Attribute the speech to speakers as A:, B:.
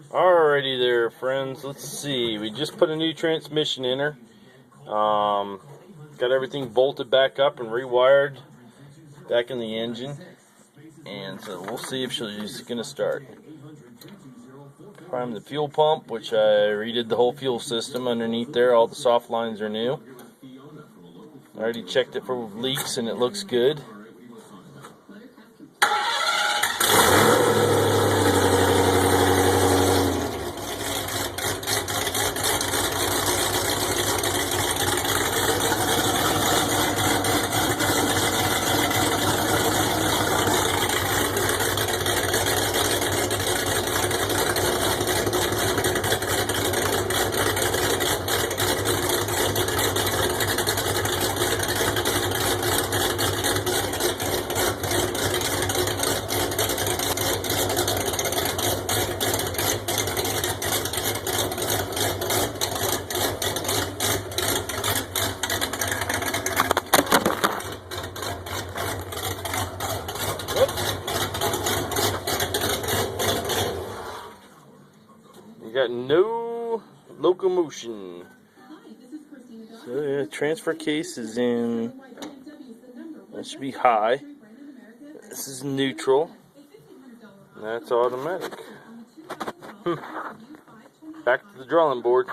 A: Alrighty there, friends. Let's see. We just put a new transmission in her. Got everything bolted back up and rewired back in the engine. And so we'll see if she's going to start. Prime the fuel pump, which I redid the whole fuel system underneath there. All the soft lines are new. I already checked it for leaks and it looks good. You got no locomotion. So yeah, transfer case is in. That should be high. This is neutral. And that's automatic. Back to the drawing board.